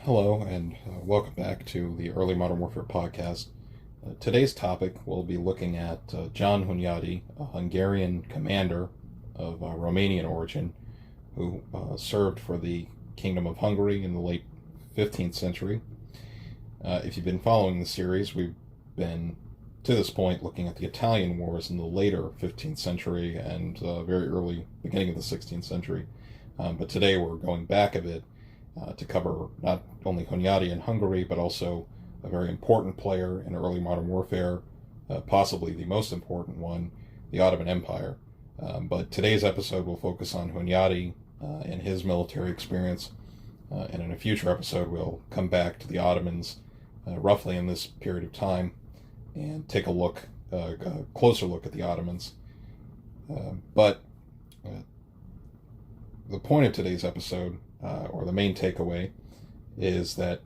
Hello, and welcome back to the Early Modern Warfare podcast. Today's topic will be looking at John Hunyadi, a Hungarian commander of Romanian origin who served for the Kingdom of Hungary in the late 15th century. If you've been following the series, we've been, to this point, looking at the Italian wars in the later 15th century and very early beginning of the 16th century. But today we're going back a bit to cover not only Hunyadi in Hungary, but also a very important player in early modern warfare, possibly the most important one, the Ottoman Empire. But today's episode will focus on Hunyadi and his military experience, and in a future episode we'll come back to the Ottomans roughly in this period of time and take a closer look at the Ottomans. But the point of today's episode, or the main takeaway, is that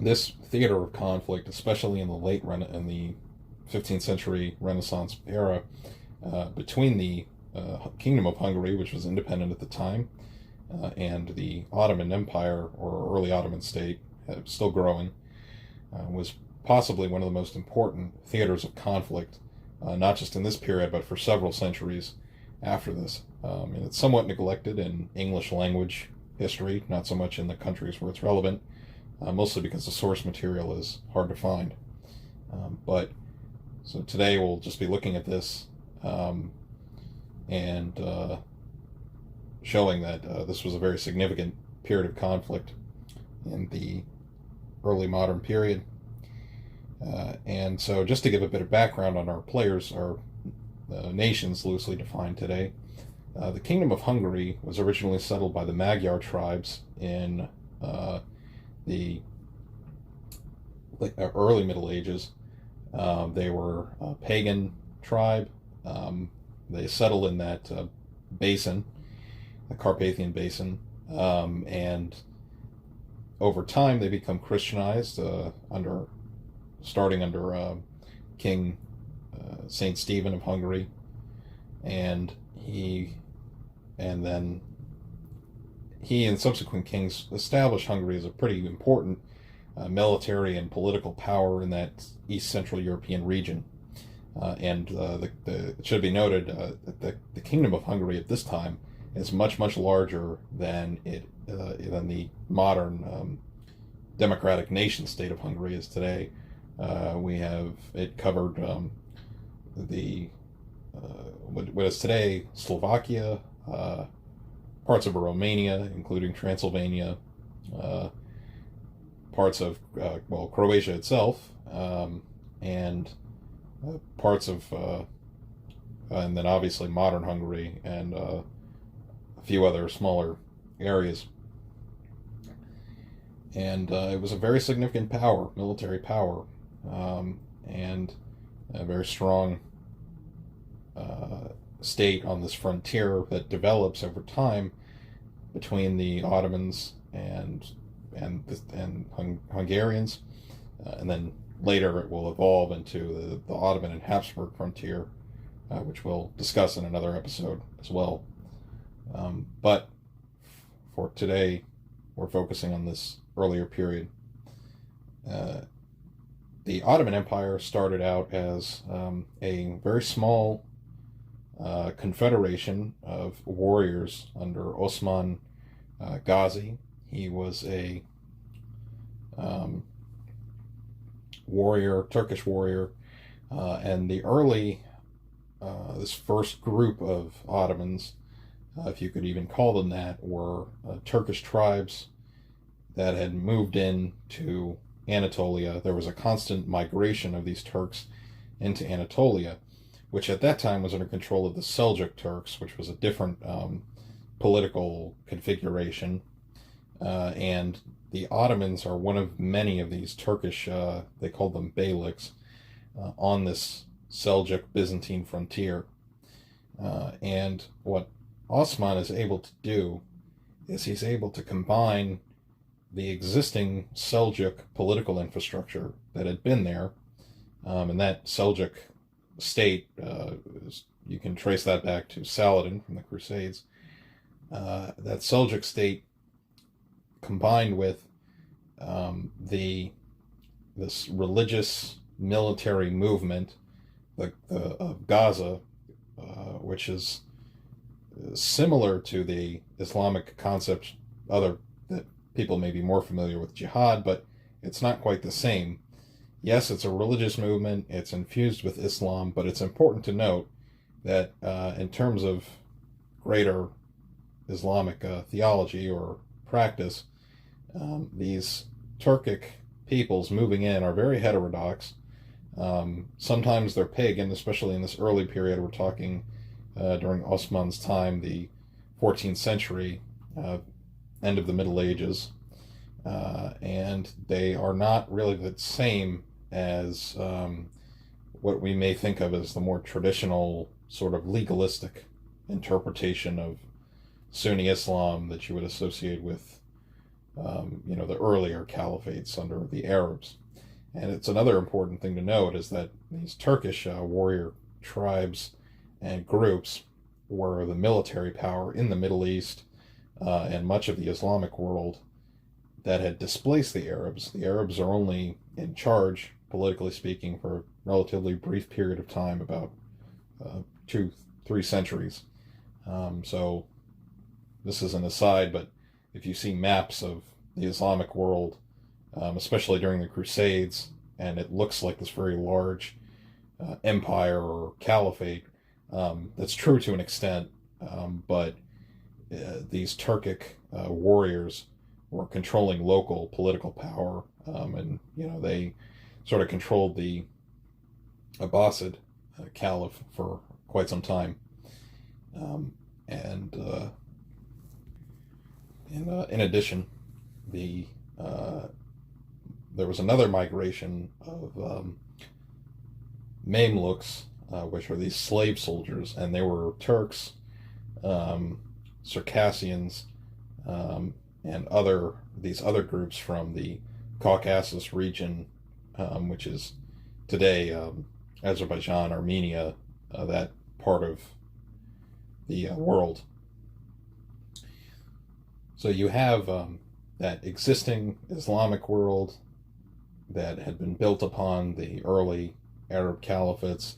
this theater of conflict, especially in the 15th century Renaissance era, between the Kingdom of Hungary, which was independent at the time, and the Ottoman Empire, or early Ottoman state, still growing, was possibly one of the most important theaters of conflict, not just in this period, but for several centuries after this. And it's somewhat neglected in English language history, not so much in the countries where it's relevant, mostly because the source material is hard to find. So today we'll just be looking at this and showing that this was a very significant period of conflict in the early modern period. And so just to give a bit of background on our players, our nations loosely defined today, the Kingdom of Hungary was originally settled by the Magyar tribes in the early Middle Ages. They were a pagan tribe. They settled in that basin, the Carpathian Basin, and over time they become Christianized starting under King Saint Stephen of Hungary, and then he and subsequent kings established Hungary as a pretty important military and political power in that East Central European region. It should be noted that the Kingdom of Hungary at this time is much, much larger than the modern democratic nation state of Hungary is today. It covered what is today Slovakia, parts of Romania, including Transylvania, parts of Croatia itself, and parts of and then obviously modern Hungary and a few other smaller areas. And it was a very significant power, military power, and a very strong state on this frontier that develops over time between the Ottomans and Hungarians, and then later it will evolve into the Ottoman and Habsburg frontier, which we'll discuss in another episode as well. But for today, we're focusing on this earlier period. The Ottoman Empire started out as a very small confederation of warriors under Osman Gazi. He was a Turkish warrior, and this first group of Ottomans, if you could even call them that, were Turkish tribes that had moved into Anatolia. There was a constant migration of these Turks into Anatolia, which at that time was under control of the Seljuk Turks, which was a different political configuration. And the Ottomans are one of many of these Turkish, they called them beyliks, on this Seljuk Byzantine frontier. And what Osman is able to do is he's able to combine the existing Seljuk political infrastructure that had been there, and that Seljuk state, you can trace that back to Saladin from the Crusades. That Seljuk state combined with this religious military movement of Gaza, which is similar to the Islamic concept that people may be more familiar with jihad, but it's not quite the same. Yes, it's a religious movement, it's infused with Islam, but it's important to note that in terms of greater Islamic theology or practice, these Turkic peoples moving in are very heterodox. Sometimes they're pagan, especially in this early period. We're talking during Osman's time, the 14th century, end of the Middle Ages, and they are not really the same as what we may think of as the more traditional sort of legalistic interpretation of Sunni Islam that you would associate with the earlier caliphates under the Arabs. And it's another important thing to note is that these Turkish warrior tribes and groups were the military power in the Middle East and much of the Islamic world that had displaced the Arabs. The Arabs are only in charge, politically speaking, for a relatively brief period of time, about 2-3 centuries. So this is an aside, but if you see maps of the Islamic world, especially during the Crusades, and it looks like this very large empire or caliphate, that's true to an extent, but these Turkic warriors were controlling local political power, and they sort of controlled the Abbasid caliph for quite some time, and in addition, there was another migration of Mamluks, which were these slave soldiers, and they were Turks, Circassians, and these other groups from the Caucasus region, which is today Azerbaijan, Armenia, that part of the world. So you have that existing Islamic world that had been built upon the early Arab caliphates.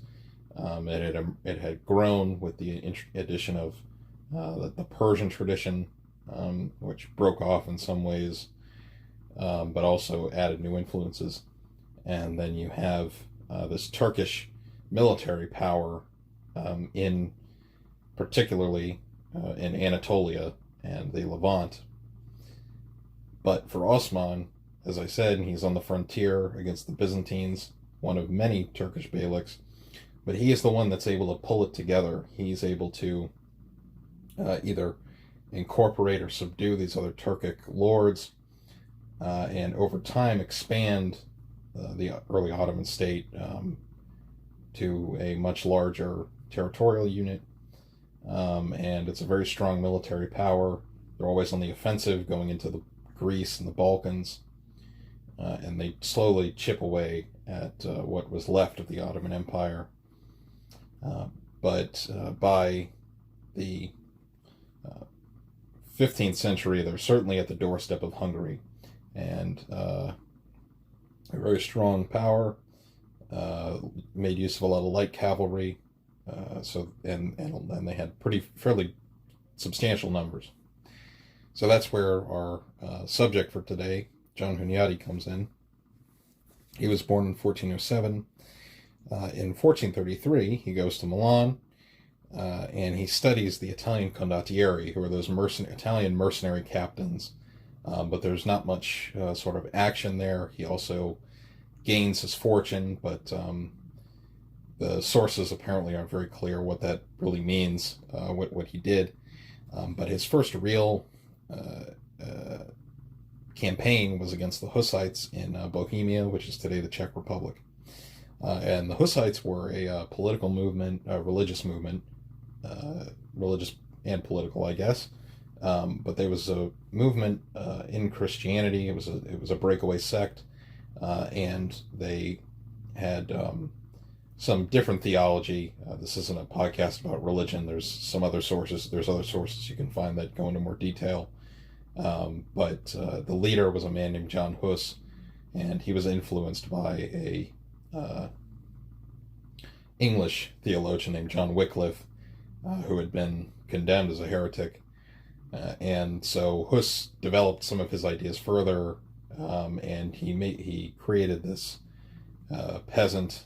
It had grown with the addition of the Persian tradition, which broke off in some ways, but also added new influences. And then you have this Turkish military power particularly in Anatolia and the Levant. But for Osman, as I said, he's on the frontier against the Byzantines, one of many Turkish beyliks, but he is the one that's able to pull it together. He's able to either incorporate or subdue these other Turkic lords, and over time expand the early Ottoman state to a much larger territorial unit, and it's a very strong military power. They're always on the offensive, going into Greece and the Balkans, and they slowly chip away at what was left of the Ottoman Empire. But by the 15th century, they're certainly at the doorstep of Hungary, and a very strong power, made use of a lot of light cavalry, and they had fairly substantial numbers. So that's where our subject for today, John Hunyadi, comes in. He was born in 1407. In 1433, he goes to Milan, and he studies the Italian condottieri, who are those Italian mercenary captains. But there's not much sort of action there. He also gains his fortune, but the sources apparently aren't very clear what that really means, what he did. But his first real campaign was against the Hussites in Bohemia, which is today the Czech Republic. And the Hussites were a political movement, a religious movement, religious and political, I guess. But there was a movement in Christianity. It was a breakaway sect, and they had some different theology. This isn't a podcast about religion. There's some other sources. There's other sources you can find that go into more detail. But the leader was a man named John Hus, and he was influenced by a English theologian named John Wycliffe, who had been condemned as a heretic. And so Hus developed some of his ideas further, and he created this peasant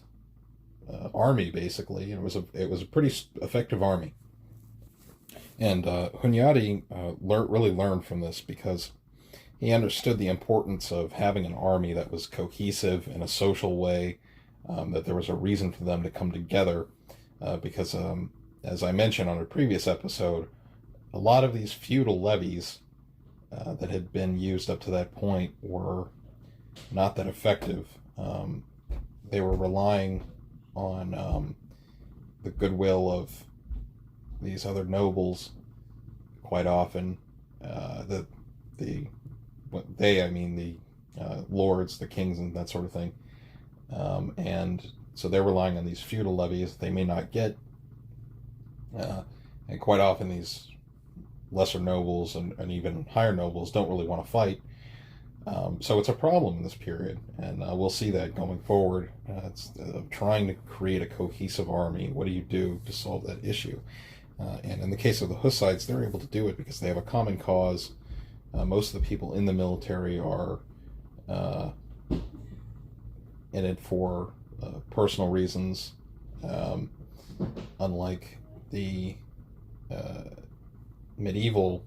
army, basically. And it was a pretty effective army. And Hunyadi really learned from this, because he understood the importance of having an army that was cohesive in a social way, that there was a reason for them to come together, because as I mentioned on a previous episode, a lot of these feudal levies that had been used up to that point were not that effective. They were relying on the goodwill of these other nobles quite often. The lords, the kings, and that sort of thing. And so they're relying on these feudal levies they may not get. And quite often these lesser nobles and even higher nobles don't really want to fight. So it's a problem in this period, and we'll see that going forward. It's trying to create a cohesive army. What do you do to solve that issue? And in the case of the Hussites, they're able to do it because they have a common cause. Most of the people in the military are in it for personal reasons, unlike the medieval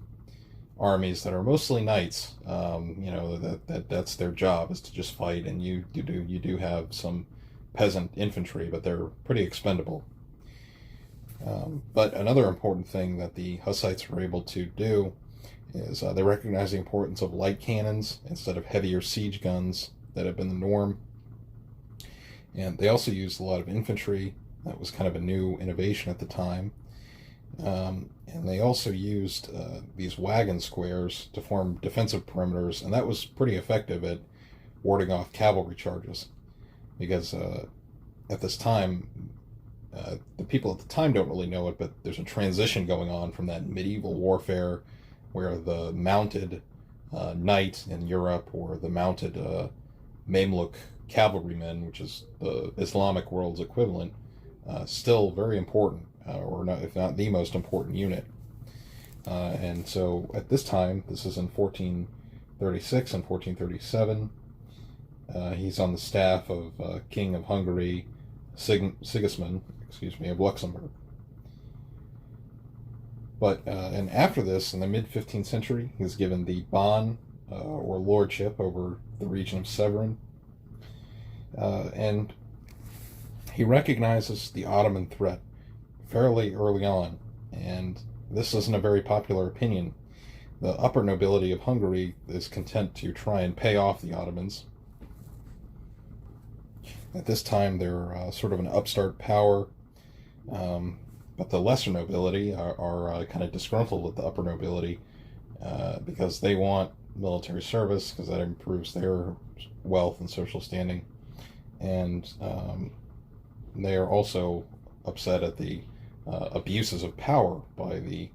armies that are mostly knights. That's their job, is to just fight, and you do have some peasant infantry, but they're pretty expendable. But another important thing that the Hussites were able to do is they recognize the importance of light cannons instead of heavier siege guns that have been the norm. And they also used a lot of infantry. That was kind of a new innovation at the time. And they also used these wagon squares to form defensive perimeters, and that was pretty effective at warding off cavalry charges, because at this time, the people at the time don't really know it, but there's a transition going on from that medieval warfare where the mounted knight in Europe, or the mounted Mamluk cavalrymen, which is the Islamic world's equivalent, still very important, or not, if not the most important unit. And so at this time, this is in 1436 and 1437, he's on the staff of King of Hungary, Sigismund, of Luxembourg. But and after this, in the mid-15th century, he was given the Ban, or lordship, over the region of Severin. And he recognizes the Ottoman threat fairly early on, and this isn't a very popular opinion. The upper nobility of Hungary is content to try and pay off the Ottomans. At this time, they're sort of an upstart power, but the lesser nobility are kind of disgruntled with the upper nobility, because they want military service, because that improves their wealth and social standing. And they are also upset at the abuses of power by the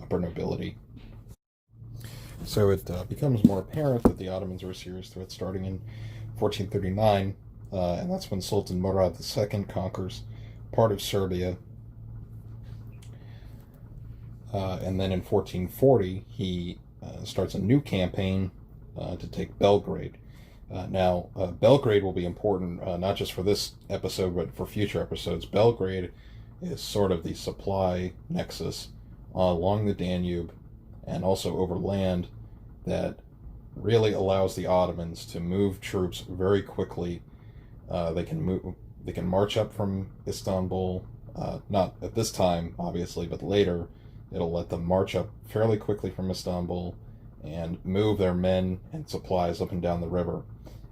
upper nobility. So it becomes more apparent that the Ottomans are a serious threat starting in 1439, and that's when Sultan Murad II conquers part of Serbia. And then in 1440, he starts a new campaign to take Belgrade. Now, Belgrade will be important, not just for this episode, but for future episodes. Belgrade is sort of the supply nexus along the Danube and also over land that really allows the Ottomans to move troops very quickly. They can march up from Istanbul, not at this time, obviously, but later it'll let them march up fairly quickly from Istanbul and move their men and supplies up and down the river,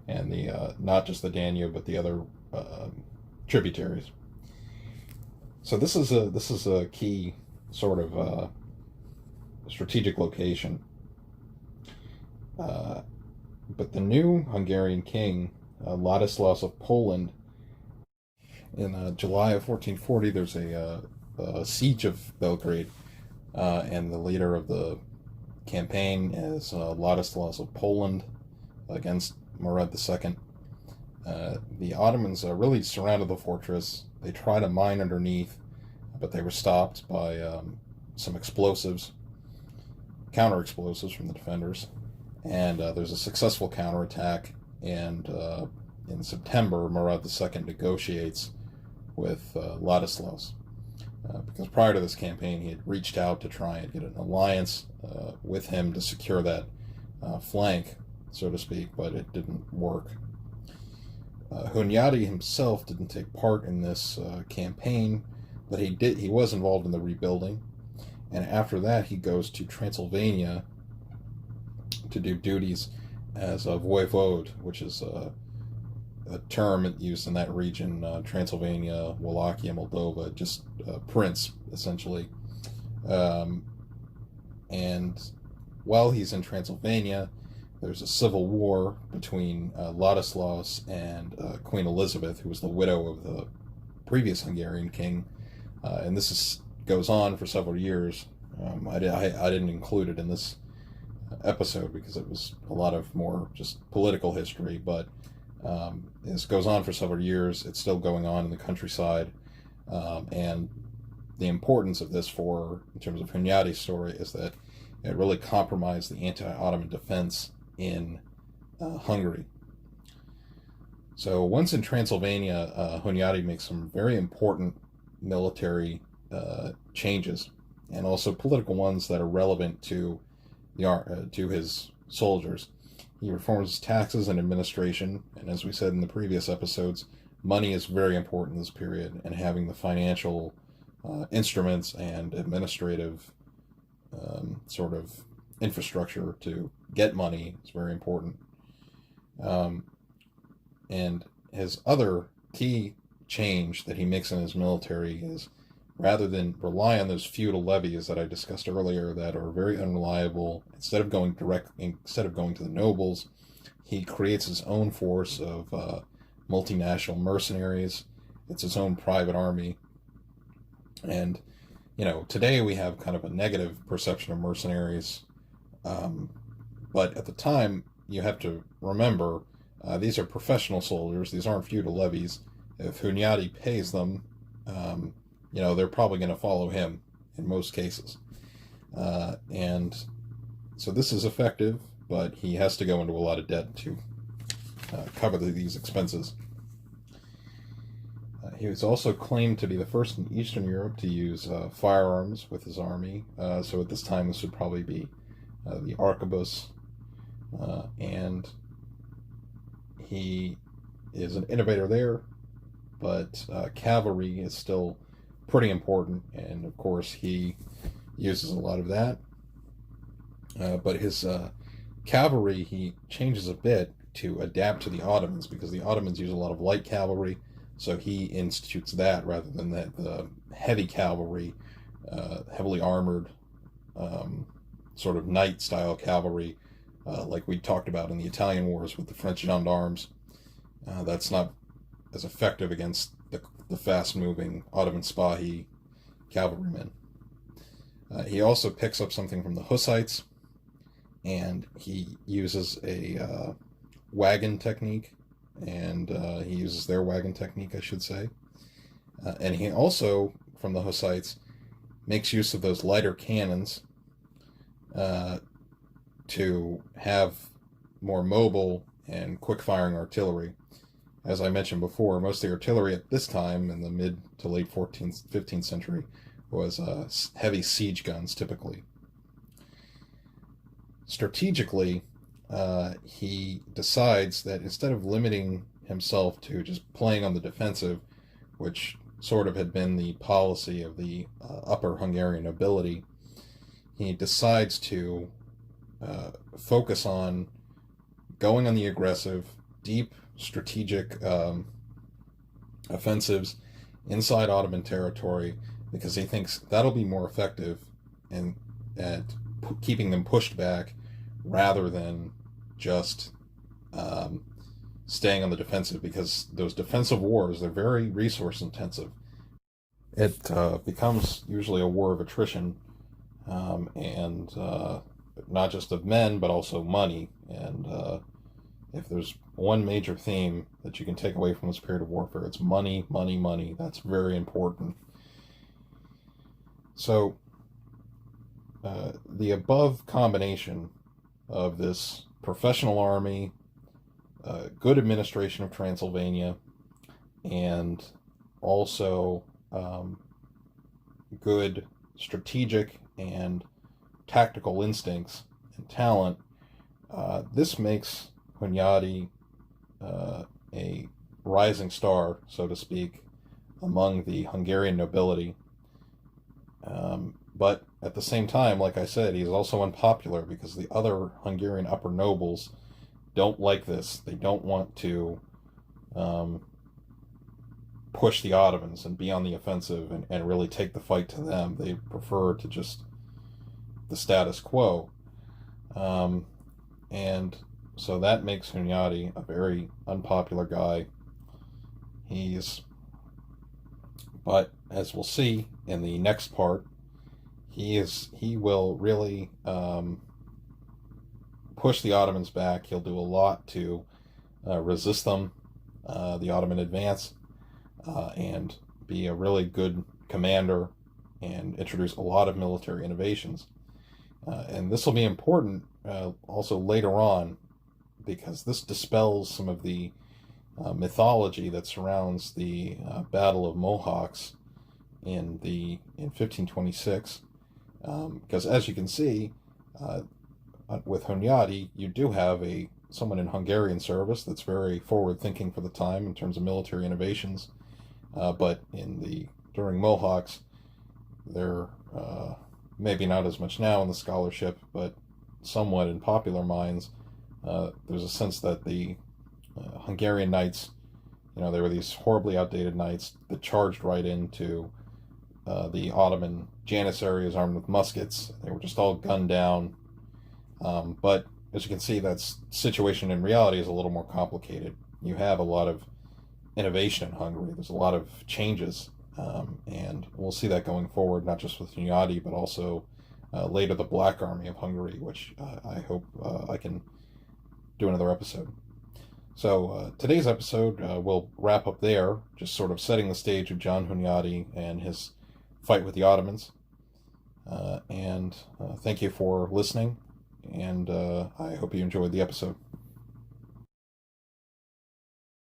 and the not just the Danube, but the other tributaries. So this is a key sort of strategic location. But the new Hungarian king, Ladislaus of Poland, in July of 1440, there's a siege of Belgrade, and the leader of the campaign as Ladislaus of Poland against Murad II. The Ottomans really surrounded the fortress. They tried to mine underneath, but they were stopped by some explosives, counter-explosives from the defenders. And there's a successful counterattack, and in September, Murad II negotiates with Ladislaus. Because prior to this campaign, he had reached out to try and get an alliance with him to secure that flank, so to speak, but it didn't work. Hunyadi himself didn't take part in this campaign, but he was involved in the rebuilding. And after that, he goes to Transylvania to do duties as a voivode, which is a term used in that region, Transylvania, Wallachia, Moldova, just prince, essentially. And while he's in Transylvania, there's a civil war between Ladislaus and Queen Elizabeth, who was the widow of the previous Hungarian king. And this goes on for several years. I didn't include it in this episode because it was a lot of more just political history, but this goes on for several years. It's still going on in the countryside, and the importance of this in terms of Hunyadi's story, is that it really compromised the anti-Ottoman defense in Hungary. So once in Transylvania, Hunyadi makes some very important military changes, and also political ones that are relevant to his soldiers. He reforms taxes and administration, and as we said in the previous episodes, money is very important in this period, and having the financial instruments and administrative sort of infrastructure to get money is very important. And his other key change that he makes in his military is, rather than rely on those feudal levies that I discussed earlier that are very unreliable, instead of going to the nobles, he creates his own force of multinational mercenaries. It's his own private army. And, today we have kind of a negative perception of mercenaries. But at the time, you have to remember, these are professional soldiers. These aren't feudal levies. If Hunyadi pays them, they're probably going to follow him in most cases. And so this is effective, but he has to go into a lot of debt to cover these expenses. He was also claimed to be the first in Eastern Europe to use firearms with his army. So at this time, this would probably be the arquebus. And he is an innovator there, but cavalry is still pretty important, and of course he uses a lot of that. But his cavalry, he changes a bit to adapt to the Ottomans, because the Ottomans use a lot of light cavalry, so he institutes that rather than the heavy cavalry, heavily armored, sort of knight-style cavalry, like we talked about in the Italian wars with the French gendarmes. That's not as effective against the fast-moving Ottoman Spahi cavalrymen. He also picks up something from the Hussites, and he uses a wagon technique, and he uses their wagon technique, I should say. And he also, from the Hussites, makes use of those lighter cannons to have more mobile and quick-firing artillery. As I mentioned before, most of the artillery at this time, in the mid to late 14th, 15th century, was heavy siege guns, typically. Strategically, he decides that instead of limiting himself to just playing on the defensive, which sort of had been the policy of the upper Hungarian nobility, he decides to focus on going on the aggressive, deep strategic offensives inside Ottoman territory, because he thinks that'll be more effective at keeping them pushed back rather than just staying on the defensive, because those defensive wars, they're very resource intensive. It becomes usually a war of attrition, and not just of men, but also money. And if there's one major theme that you can take away from this period of warfare, it's money, money, money. That's very important. So the above combination of this professional army, good administration of Transylvania, and also good strategic and tactical instincts and talent, this makes Hunyadi a rising star, so to speak, among the Hungarian nobility. But at the same time, like I said, he's also unpopular because the other Hungarian upper nobles don't like this. They don't want to push the Ottomans and be on the offensive and really take the fight to them. They prefer to just the status quo. And so that makes Hunyadi a very unpopular guy. But as we'll see in the next part, he will really push the Ottomans back. He'll do a lot to resist them, the Ottoman advance, and be a really good commander and introduce a lot of military innovations. And this will be important also later on, because this dispels some of the mythology that surrounds the Battle of Mohawks in 1526. Because as you can see, with Hunyadi, you do have someone in Hungarian service that's very forward-thinking for the time in terms of military innovations. But during Mohawks, they're maybe not as much now in the scholarship, but somewhat in popular minds. There's a sense that the Hungarian knights, they were these horribly outdated knights that charged right into the Ottoman janissaries armed with muskets. They were just all gunned down. But as you can see, that situation in reality is a little more complicated. You have a lot of innovation in Hungary. There's a lot of changes. And we'll see that going forward, not just with Hunyadi, but also later the Black Army of Hungary, which I hope I can do another episode. So today's episode will wrap up there, just sort of setting the stage of John Hunyadi and his fight with the Ottomans. And thank you for listening, and I hope you enjoyed the episode.